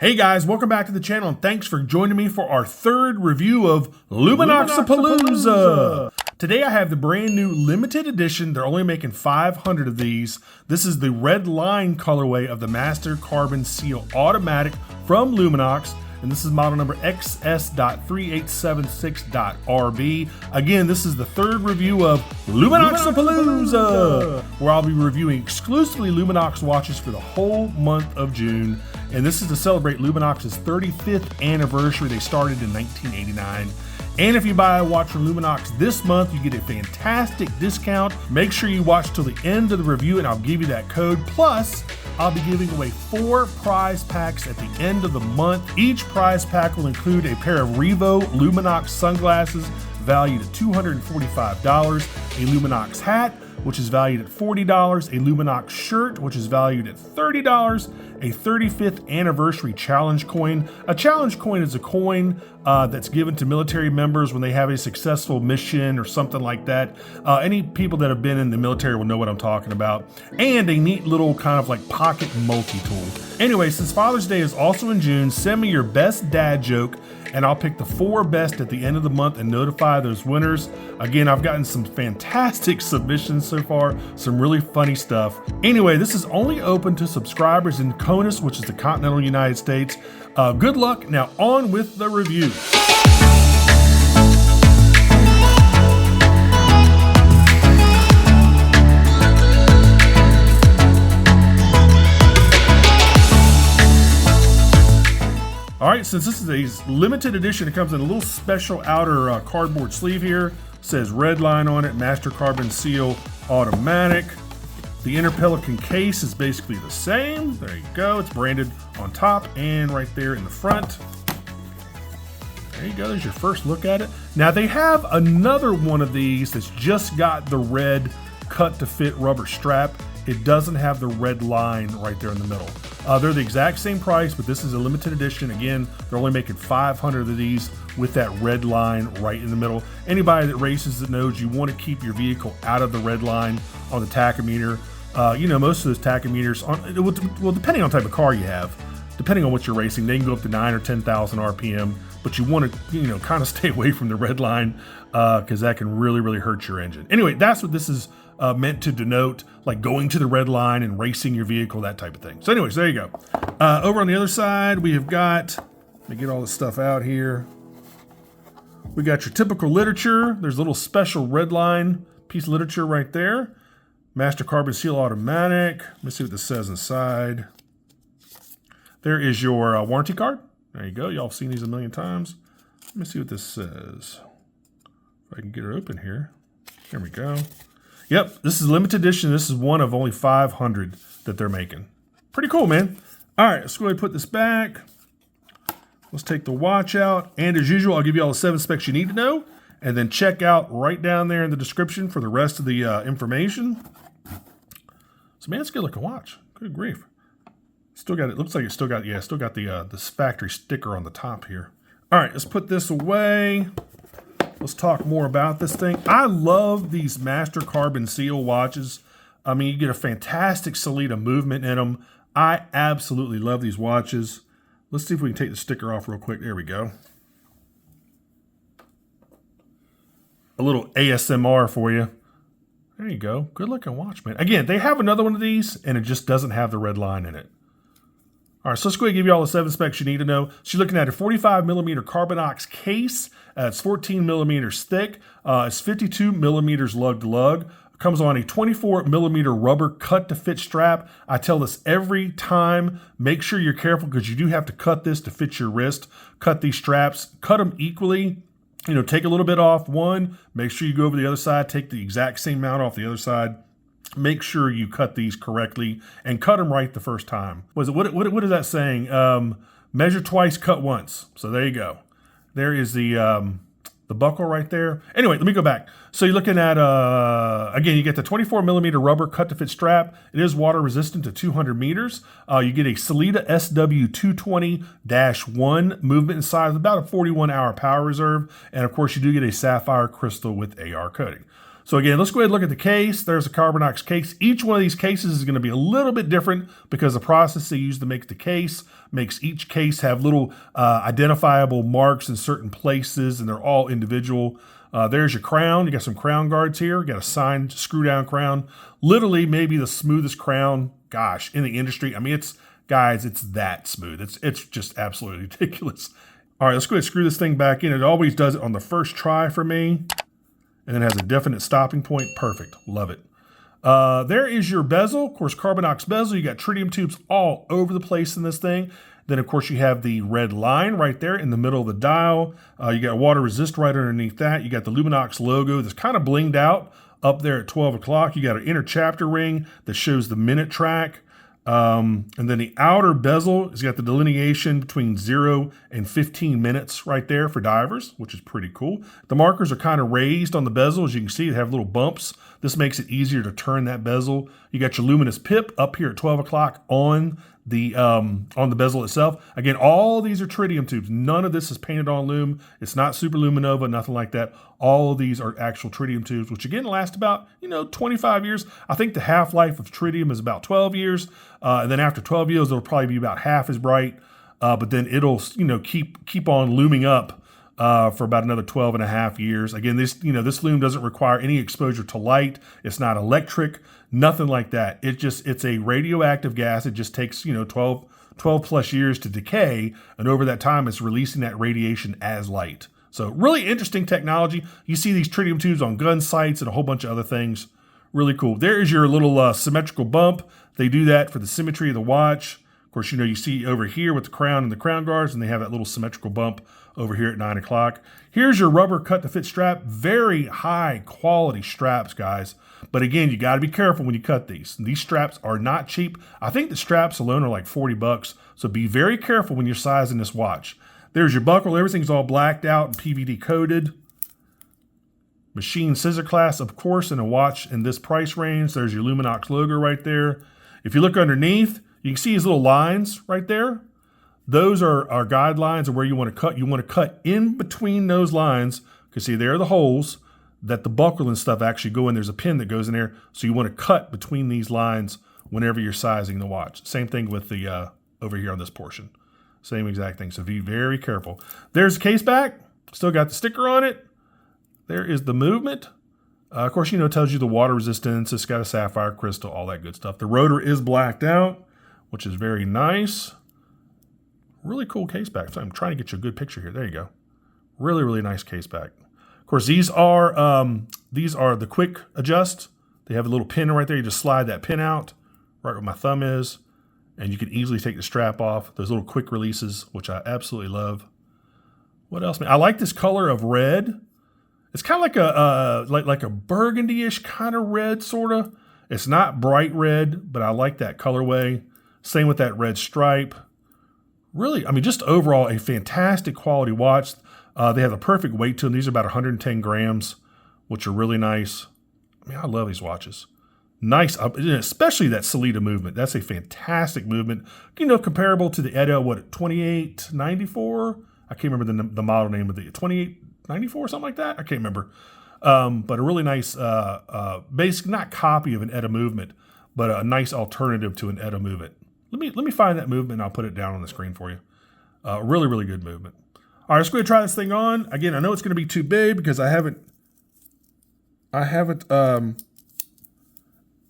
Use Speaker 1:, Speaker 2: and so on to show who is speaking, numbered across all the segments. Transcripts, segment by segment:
Speaker 1: Hey guys, welcome back to the channel and thanks for joining me for our third review of Luminox. Today I have the brand new limited edition. They're only making 500 of these. This is the red line colorway of the Master Carbon Seal Automatic from Luminox. And this is model number XS.3876.RB. Again, this is the third review of Luminox, where I'll be reviewing exclusively Luminox watches for the whole month of June. And this is to celebrate Luminox's 35th anniversary. They started in 1989. And if you buy a watch from Luminox this month, you get a fantastic discount. Make sure you watch till the end of the review and I'll give you that code. Plus, I'll be giving away 4 prize packs at the end of the month. Each prize pack will include a pair of Revo Luminox sunglasses valued at $245, a Luminiox hat, which is valued at $40, a Luminox shirt, which is valued at $30, a 35th anniversary challenge coin. A challenge coin is a coin that's given to military members when they have a successful mission or something like that. Any people that have been in the military will know what I'm talking about. And a neat little kind of like pocket multi-tool. Anyway, since Father's Day is also in June, send me your best dad joke and I'll pick the 4 best at the end of the month and notify those winners. Again, I've gotten some fantastic submissions so far, some really funny stuff. Anyway, this is only open to subscribers in CONUS, which is the continental United States. Good luck. Now on with the review. All right, since this is a limited edition, it comes in a little special outer cardboard sleeve here. It says red line on it, Master Carbon Seal Automatic. The inner pelican case is basically the same. There you go. It's branded on top and right there in the front. There you go. There's your first look at it. Now they have another one of these that's just got the red cut to fit rubber strap. It doesn't have the red line right there in the middle. They're the exact same price, but this is a limited edition. Again, they're only making 500 of these with that red line right in the middle. Anybody that races that knows you want to keep your vehicle out of the red line on the tachometer. You know, most of those tachometers, well, depending on the type of car you have, depending on what you're racing, they can go up to 9,000 or 10,000 RPM, but you want to, you know, kind of stay away from the red line because that can really, really hurt your engine. Anyway, that's what this is meant to denote, like going to the red line and racing your vehicle, that type of thing. So anyways, there you go. Over on the other side, we have got, let me get all this stuff out here. We got your typical literature. There's a little special red line piece of literature right there. Master Carbon Seal Automatic. Let me see what this says inside. There is your warranty card. There you go. Y'all have seen these a million times. Let me see what this says. If I can get it open here. There we go. Yep, this is limited edition. This is one of only 500 that they're making. Pretty cool, man. All right, let's go ahead and put this back. Let's take the watch out. And as usual, I'll give you all the 7 specs you need to know. And then check out right down there in the description for the rest of the information. So, man, it's a good looking watch. Good grief. Still got it. Looks like it's still got, yeah, still got the this factory sticker on the top here. All right, let's put this away. Let's talk more about this thing. I love these Master Carbon Seal watches. I mean, you get a fantastic Sellita movement in them. I absolutely love these watches. Let's see if we can take the sticker off real quick. There we go. A little ASMR for you. There you go. Good looking watch, man. Again, they have another one of these, and it just doesn't have the red line in it. All right, so let's go ahead and give you all the 7 specs you need to know. So you're looking at a 45mm Carbonox case. It's 14 millimeters thick. It's 52 millimeters lug to lug. It comes on a 24mm rubber cut to fit strap. I tell this every time. Make sure you're careful because you do have to cut this to fit your wrist. Cut these straps. Cut them equally. You know, take a little bit off one. Make sure you go over the other side. Take the exact same amount off the other side. Make sure you cut these correctly and cut them right the first time. What is that saying? Measure twice, cut once. So there you go. There is the buckle right there. Anyway, let me go back. So you're looking at, again, you get the 24mm rubber cut to fit strap. It is water resistant to 200 meters. You get a Sellita SW220-1 movement inside with about a 41-hour power reserve. And of course, you do get a sapphire crystal with AR coating. So again, let's go ahead and look at the case. There's a Carbonox case. Each one of these cases is going to be a little bit different because the process they use to make the case makes each case have little identifiable marks in certain places, and they're all individual. There's your crown. You got some crown guards here. You got a signed screw-down crown. Literally maybe the smoothest crown, gosh, in the industry. I mean, guys, it's that smooth. It's just absolutely ridiculous. All right, let's go ahead and screw this thing back in. It always does it on the first try for me. And then has a definite stopping point. Perfect. Love it. There is your bezel. Of course, Carbonox bezel. You got tritium tubes all over the place in this thing. Then, of course, you have the red line right there in the middle of the dial. You got water resist right underneath that. You got the Luminox logo that's kind of blinged out up there at 12 o'clock. You got an inner chapter ring that shows the minute track. And then the outer bezel has got the delineation between 0 and 15 minutes right there for divers, which is pretty cool. The markers are kind of raised on the bezel. As you can see, they have little bumps. This makes it easier to turn that bezel. You got your luminous pip up here at 12 o'clock on the bezel itself. Again, all these are tritium tubes. None of this is painted on Lume. It's not super luminova, nothing like that. All of these are actual tritium tubes, which again last about 25 years. I think the half-life of tritium is about 12 years, and then after 12 years it'll probably be about half as bright. But then it'll keep on looming up for about another 12 and a half years. Again, this Lume doesn't require any exposure to light. It's not electric, nothing like that. It's a radioactive gas. It just takes 12 plus years to decay, and over that time it's releasing that radiation as light. So really interesting technology. You see these tritium tubes on gun sights and a whole bunch of other things. Really cool. There is your little symmetrical bump. They do that for the symmetry of the watch. Of course, you see over here with the crown and the crown guards, and they have that little symmetrical bump over here at 9 o'clock. Here's your rubber cut to fit strap. Very high quality straps, guys. But again, you got to be careful when you cut these. These straps are not cheap. I think the straps alone are like 40 bucks. So be very careful when you're sizing this watch. There's your buckle. Everything's all blacked out and PVD coated. Machine scissor clasp, of course, in a watch in this price range. There's your Luminox logo right there. If you look underneath, you can see these little lines right there. Those are our guidelines of where you want to cut. You want to cut in between those lines, because see, there are the holes that the buckle and stuff actually go in. There's a pin that goes in there. So you want to cut between these lines whenever you're sizing the watch. Same thing with the over here on this portion. Same exact thing. So be very careful. There's the case back. Still got the sticker on it. There is the movement. Of course, it tells you the water resistance. It's got a sapphire crystal, all that good stuff. The rotor is blacked out, which is very nice. Really cool case back. So I'm trying to get you a good picture here. There you go. Really, really nice case back. Of course, these are the quick adjust. They have a little pin right there. You just slide that pin out right where my thumb is, and you can easily take the strap off. Those little quick releases, which I absolutely love. What else, man? I like this color of red. It's kind of like a burgundy-ish kind of red, sort of. It's not bright red, but I like that colorway. Same with that red stripe. Really, I mean, just overall a fantastic quality watch. They have the perfect weight to them. These are about 110 grams, which are really nice. I mean, I love these watches. Nice, especially that Sellita movement. That's a fantastic movement. Comparable to the ETA, 2894? I can't remember the model name of the 2894, something like that. I can't remember. But a really nice, basic, not copy of an ETA movement, but a nice alternative to an ETA movement. Let me find that movement and I'll put it down on the screen for you. Really, really good movement. All right, let's go ahead and try this thing on. Again, I know it's going to be too big because I haven't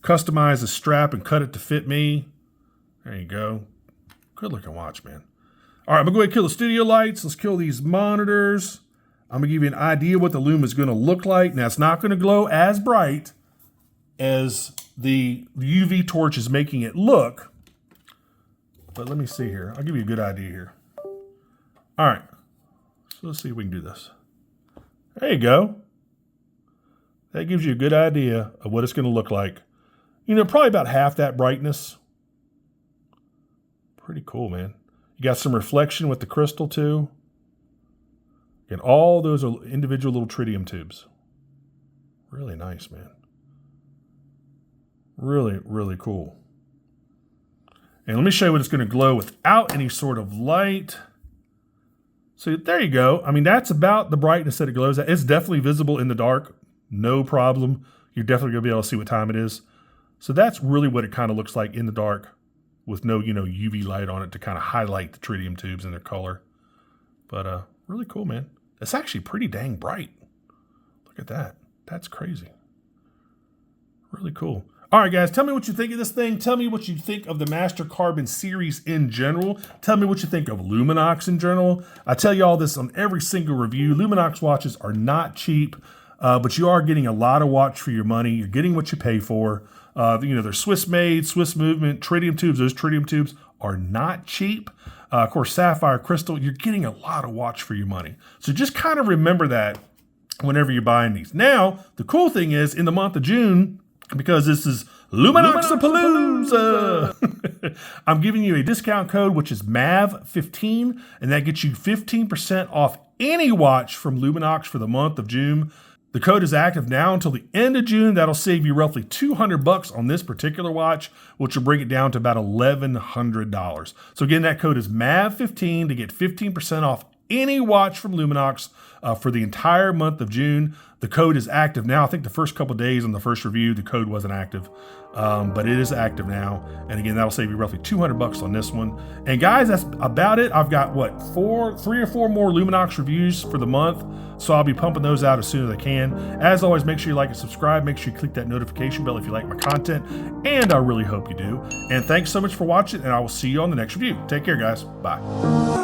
Speaker 1: customized the strap and cut it to fit me. There you go. Good looking watch, man. All right, I'm going to go ahead and kill the studio lights. Let's kill these monitors. I'm going to give you an idea what the Lume is going to look like. Now, it's not going to glow as bright as the UV torch is making it look. But let me see here. I'll give you a good idea here. All right. So let's see if we can do this. There you go. That gives you a good idea of what it's going to look like. Probably about half that brightness. Pretty cool, man. You got some reflection with the crystal too. And all those are individual little tritium tubes. Really nice, man. Really, really cool. And let me show you what it's going to glow without any sort of light. So there you go. I mean, that's about the brightness that it glows at. It's definitely visible in the dark, no problem. You're definitely gonna be able to see what time it is. So that's really what it kind of looks like in the dark with no, UV light on it to kind of highlight the tritium tubes and their color. But really cool, man. It's actually pretty dang bright. Look at that. That's crazy. Really cool. All right, guys, tell me what you think of this thing. Tell me what you think of the Master Carbon series in general. Tell me what you think of Luminox in general. I tell you all this on every single review. Luminox watches are not cheap, but you are getting a lot of watch for your money. You're getting what you pay for. They're Swiss made, Swiss movement, tritium tubes. Those tritium tubes are not cheap. Of course, sapphire, crystal, you're getting a lot of watch for your money. So just kind of remember that whenever you're buying these. Now, the cool thing is in the month of June, because this is Luminox-a-palooza, I'm giving you a discount code, which is MAV15, and that gets you 15% off any watch from Luminox for the month of June. The code is active now until the end of June. That'll save you roughly $200 on this particular watch, which will bring it down to about $1,100. So again, that code is MAV15 to get 15% off any watch from Luminox for the entire month of June. The code is active now. I think the first couple of days on the first review, the code wasn't active, but it is active now. And again, that'll save you roughly $200 on this one. And guys, that's about it. I've got three or four more Luminox reviews for the month. So I'll be pumping those out as soon as I can. As always, make sure you like and subscribe. Make sure you click that notification bell if you like my content. And I really hope you do. And thanks so much for watching, and I will see you on the next review. Take care, guys. Bye.